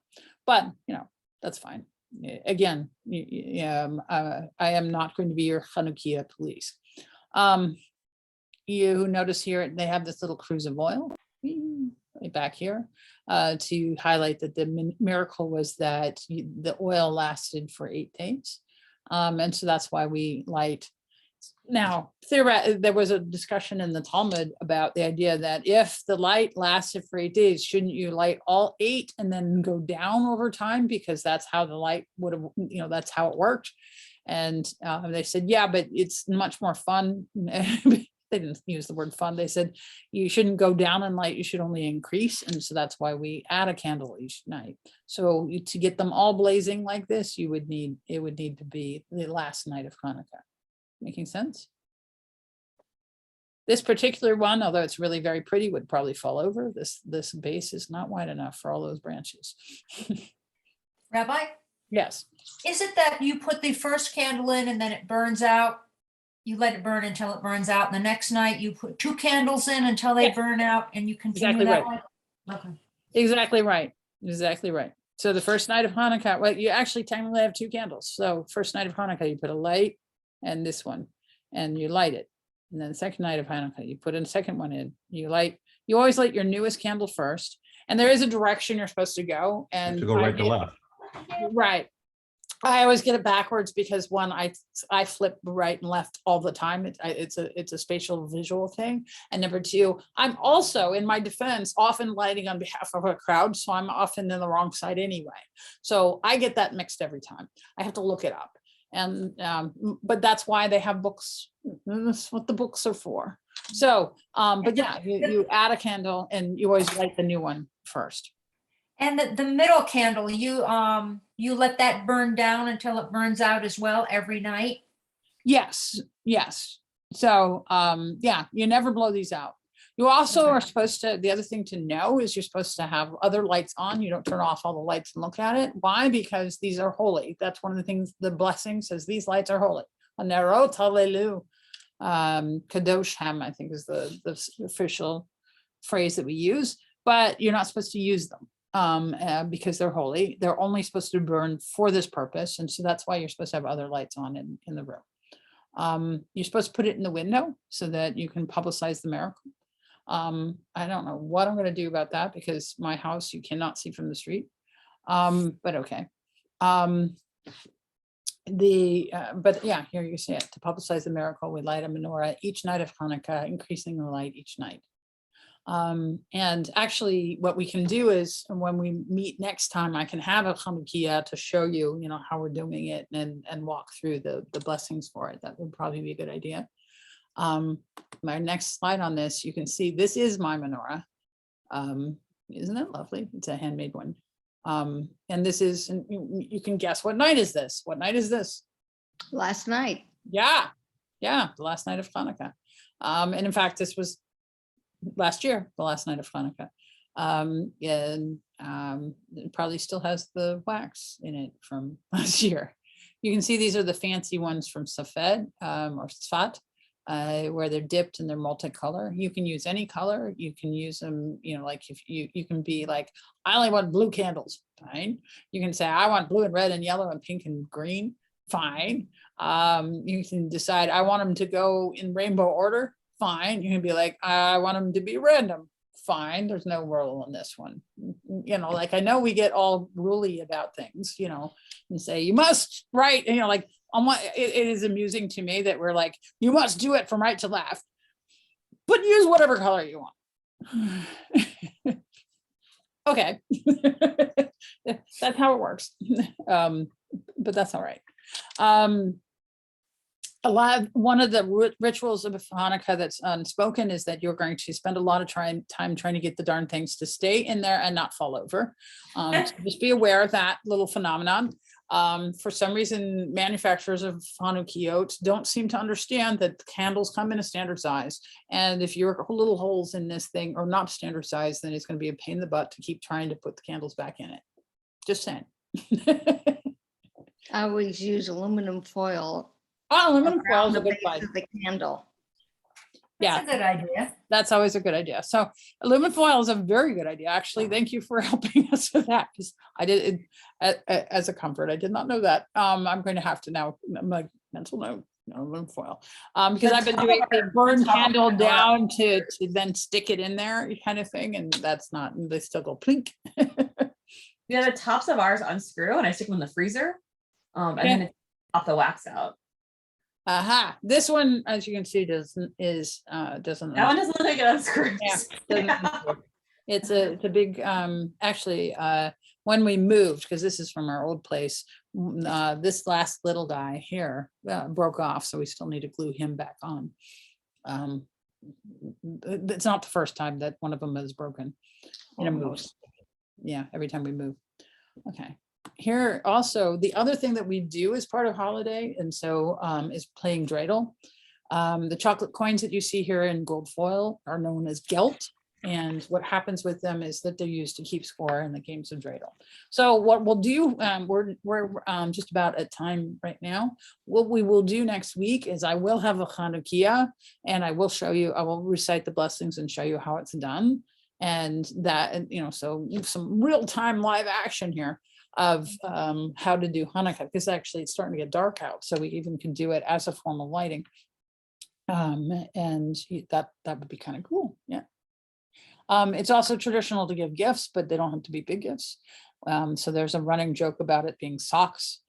But, you know, that's fine. Again, I am not going to be your Chanukiah police. You notice here, they have this little cruise of oil right back here to highlight that the miracle was that the oil lasted for 8 days. And so that's why we light. Now, there was a discussion in the Talmud about the idea that if the light lasted for 8 days, shouldn't you light all 8 and then go down over time? Because that's how the light would have, that's how it worked. And they said, yeah, but it's much more fun. They didn't use the word fun. They said, you shouldn't go down in light, you should only increase. And so that's why we add a candle each night. So to get them all blazing like this, it would need to be the last night of Hanukkah. Making sense? This particular one, although it's really very pretty, would probably fall over. This base is not wide enough for all those branches. Rabbi, Yes. is it that you put the first candle in and then it burns out? You let it burn until it burns out. And the next night you put 2 candles in until they Yes. burn out, and you continue Exactly that right. way? Okay. Exactly right. Exactly right. So the first night of Hanukkah, well, you actually technically have 2 candles. So first night of Hanukkah, you put a light and this one, and you light it. And then the second night of Hanukkah, you put in a second one in, you always light your newest candle first. And there is a direction you're supposed to go. And To go right to left. Right. I always get it backwards because one, I flip right and left all the time. It's a spatial visual thing. And number 2, I'm also, in my defense, often lighting on behalf of a crowd. So I'm often in the wrong side anyway. So I get that mixed every time. I have to look it up. And but that's why they have books. That's what the books are for. So but yeah, you add a candle and you always light the new one first. And the middle candle, you let that burn down until it burns out as well every night? Yes. So yeah, you never blow these out. You also are supposed to, the other thing to know is you're supposed to have other lights on. You don't turn off all the lights and look at it. Why? Because these are holy. That's one of the things the blessing says, these lights are holy. Anerot hallelu. Kadosh Hem, I think is the official phrase that we use, but you're not supposed to use them because they're holy. They're only supposed to burn for this purpose. And so that's why you're supposed to have other lights on in the room. You're supposed to put it in the window so that you can publicize the miracle. I don't know what I'm going to do about that because my house you cannot see from the street. But okay. But yeah, here you see it. To publicize the miracle, we light a menorah each night of Hanukkah, increasing the light each night. And actually what we can do is when we meet next time, I can have a Chanukiah to show you, how we're doing it and walk through the blessings for it. That would probably be a good idea. My next slide on this, you can see this is my menorah. Isn't that lovely? It's a handmade one. And this is, and you can guess what night is this? What night is this? Last night. Yeah, the last night of Hanukkah. And in fact, this was last year, the last night of Hanukkah. And it probably still has the wax in it from last year. You can see these are the fancy ones from Safed or Sfat. Where they're dipped and they're multicolor. You can use any color. You can use them, like if you can be like, I only want blue candles, fine. You can say, I want blue and red and yellow and pink and green, fine. You can decide, I want them to go in rainbow order, fine. You can be like, I want them to be random, fine. There's no rule on this one. You know, like, I know we get all ruly about things, you know, and say, you must write, you know, like, it is amusing to me that we're like, you must do it from right to left, but use whatever color you want. Okay. That's how it works. But that's all right. One of the rituals of Hanukkah that's unspoken is that you're going to spend a lot of time trying to get the darn things to stay in there and not fall over. So just be aware of that little phenomenon. For some reason, manufacturers of Hanukkah don't seem to understand that candles come in a standard size. And if your little holes in this thing are not standard size, then it's going to be a pain in the butt to keep trying to put the candles back in it. Just saying. I always use aluminum foil Oh, aluminum foil around is the a good base find. of the candle. Yeah. That's a good idea. That's always a good idea. So aluminum foil is a very good idea. Actually, thank you for helping us with that, because I did it as a comfort. I did not know that. I'm going to have to now, my mental note, aluminum foil. Because I've been doing the burn candle down to then stick it in there kind of thing. And that's not, they still go plink. Yeah, the tops of ours unscrew and I stick them in the freezer. And Okay. then it pop the wax out. Aha. This one, as you can see, doesn't. That one doesn't look like it unscrews. Yeah, doesn't- it's a big, actually, when we moved, because this is from our old place, this last little guy here broke off, so we still need to glue him back on. It's not the first time that one of them is broken in a move. Yeah, every time we move. Okay. Here also, the other thing that we do as part of holiday, and so is playing dreidel. The chocolate coins that you see here in gold foil are known as gelt. And what happens with them is that they're used to keep score in the games of dreidel. So what we'll do, we're just about at time right now. What we will do next week is I will have a Chanukiah, and I will show you, I will recite the blessings and show you how it's done. And that, you know, so some real-time live action here of how to do Hanukkah, because actually it's starting to get dark out, so we even can do it as a form of lighting. And that would be kind of cool. Yeah. It's also traditional to give gifts, but they don't have to be big gifts. So there's a running joke about it being socks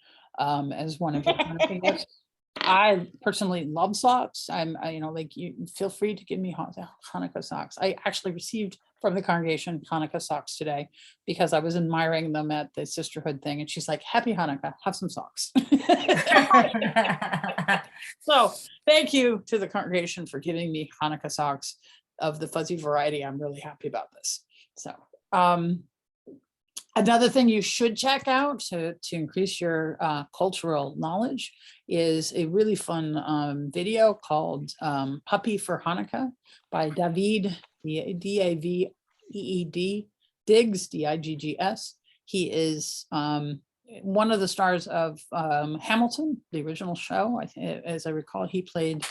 as one of your Hanukkah gifts. I personally love socks. you know, like, you feel free to give me Hanukkah socks. I actually received from the congregation Hanukkah socks today because I was admiring them at the sisterhood thing. And she's like, happy Hanukkah, have some socks. So thank you to the congregation for giving me Hanukkah socks of the fuzzy variety. I'm really happy about this. So another thing you should check out to increase your cultural knowledge is a really fun video called Puppy for Hanukkah by David, D-A-V-E-E-D, Diggs, D-I-G-G-S. He is one of the stars of Hamilton, the original show. As I recall, he played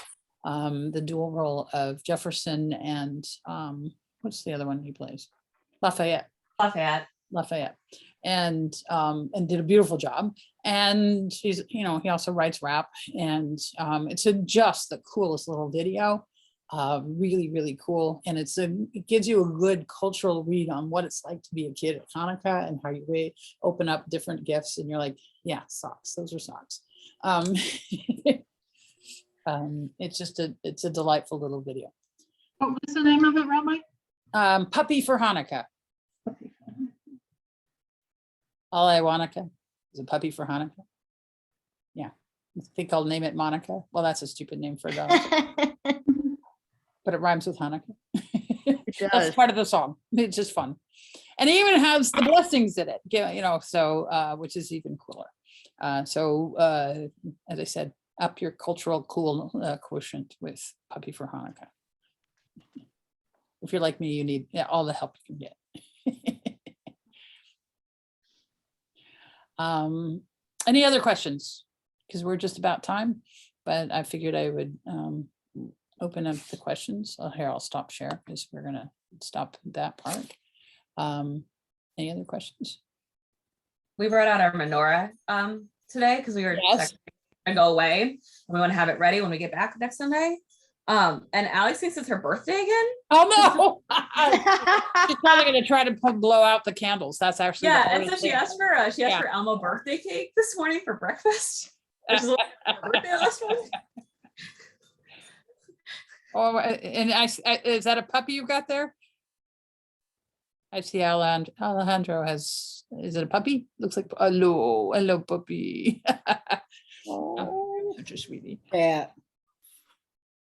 the dual role of Jefferson and what's the other one he plays? Lafayette. And did a beautiful job. And he's, you know, he also writes rap, and it's just the coolest little video. Really, really cool. And it gives you a good cultural read on what it's like to be a kid at Hanukkah and how you open up different gifts and you're like, yeah, socks, those are socks. It's a delightful little video. What was the name of it, Rabbi? Puppy for Hanukkah. All I Wanaka is a puppy for Hanukkah. Yeah, I think I'll name it Monica. Well, that's a stupid name for a dog, but it rhymes with Hanukkah. That's does. part of the song. It's just fun, and it even has the blessings in it. You know, so which is even cooler. As I said, up your cultural cool quotient with Puppy for Hanukkah. If you're like me, you need all the help you can get. Any other questions? Because we're just about time, but I figured I would open up the questions. Here, I'll stop share because we're gonna stop that part. Any other questions? We brought out our menorah today because we were Yes. checking to go away. And we want to have it ready when we get back next Sunday. And Alex thinks it's her birthday again. Oh no. She's probably gonna try to blow out the candles. That's actually the Yeah, and so hardest she thing. asked for Elmo birthday cake this morning for breakfast. Which is her birthday last month. Oh, and is that a puppy you've got there? I see Alejandro has, is it a puppy? Looks like, hello puppy. Oh, such a sweetie. Yeah.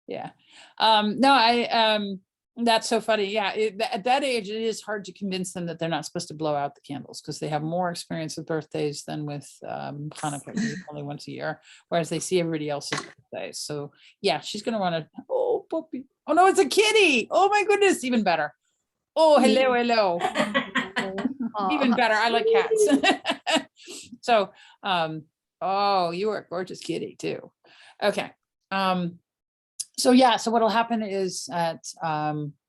Yeah. No, that's so funny. Yeah. At that age, it is hard to convince them that they're not supposed to blow out the candles because they have more experience with birthdays than with Hanukkah, which is only once a year, whereas they see everybody else's birthdays. So yeah, she's going to want to, oh, puppy. Oh no, it's a kitty. Oh my goodness, even better. Oh, hello. Even better. I like cats. So, oh, you are a gorgeous kitty too. Okay. So yeah, so what'll happen is at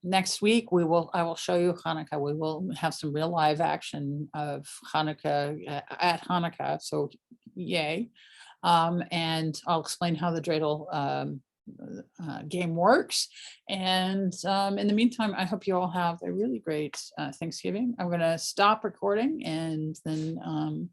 next week, I will show you Hanukkah. We will have some real live action of Hanukkah at Hanukkah. So yay. And I'll explain how the dreidel game works. And in the meantime, I hope you all have a really great Thanksgiving. I'm going to stop recording and then